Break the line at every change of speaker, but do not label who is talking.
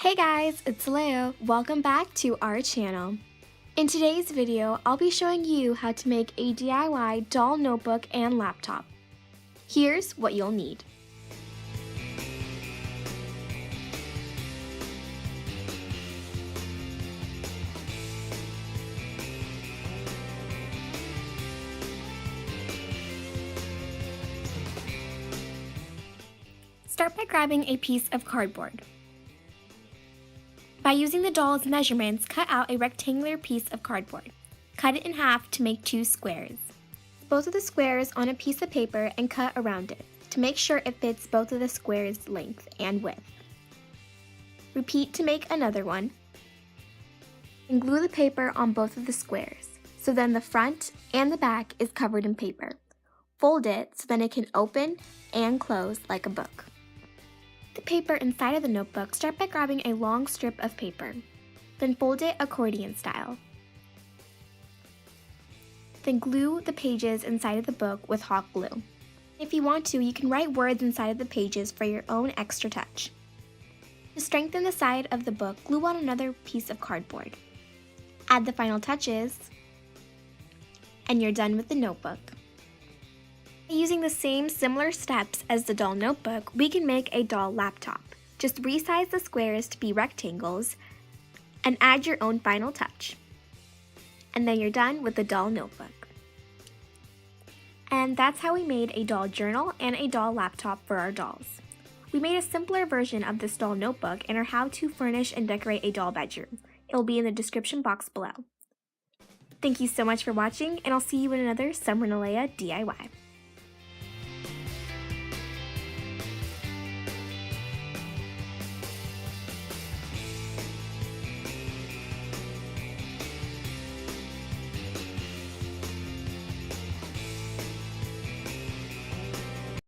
Hey guys, it's Leo. Welcome back to our channel. In today's video, I'll be showing you how to make a DIY doll notebook and laptop. Here's what you'll need. Start by grabbing a piece of cardboard. By using the doll's measurements, cut out a rectangular piece of cardboard. Cut it in half to make 2 squares. Both of the squares on a piece of paper and cut around it to make sure it fits both of the squares' length and width. Repeat to make another one. And glue the paper on both of the squares, so then the front and the back is covered in paper. Fold it so then it can open and close like a book. The paper inside of the notebook, start by grabbing a long strip of paper. Then fold it accordion style. Then glue the pages inside of the book with hot glue. If you want to, you can write words inside of the pages for your own extra touch. To strengthen the side of the book, glue on another piece of cardboard. Add the final touches, and you're done with the notebook. Using the same similar steps as the doll notebook, we can make a doll laptop. Just resize the squares to be rectangles and add your own final touch. And then you're done with the doll notebook. And that's how we made a doll journal and a doll laptop for our dolls. We made a simpler version of this doll notebook in our How to Furnish and Decorate a Doll Bedroom. It will be in the description box below. Thank you so much for watching, and I'll see you in another Summer and Alea DIY.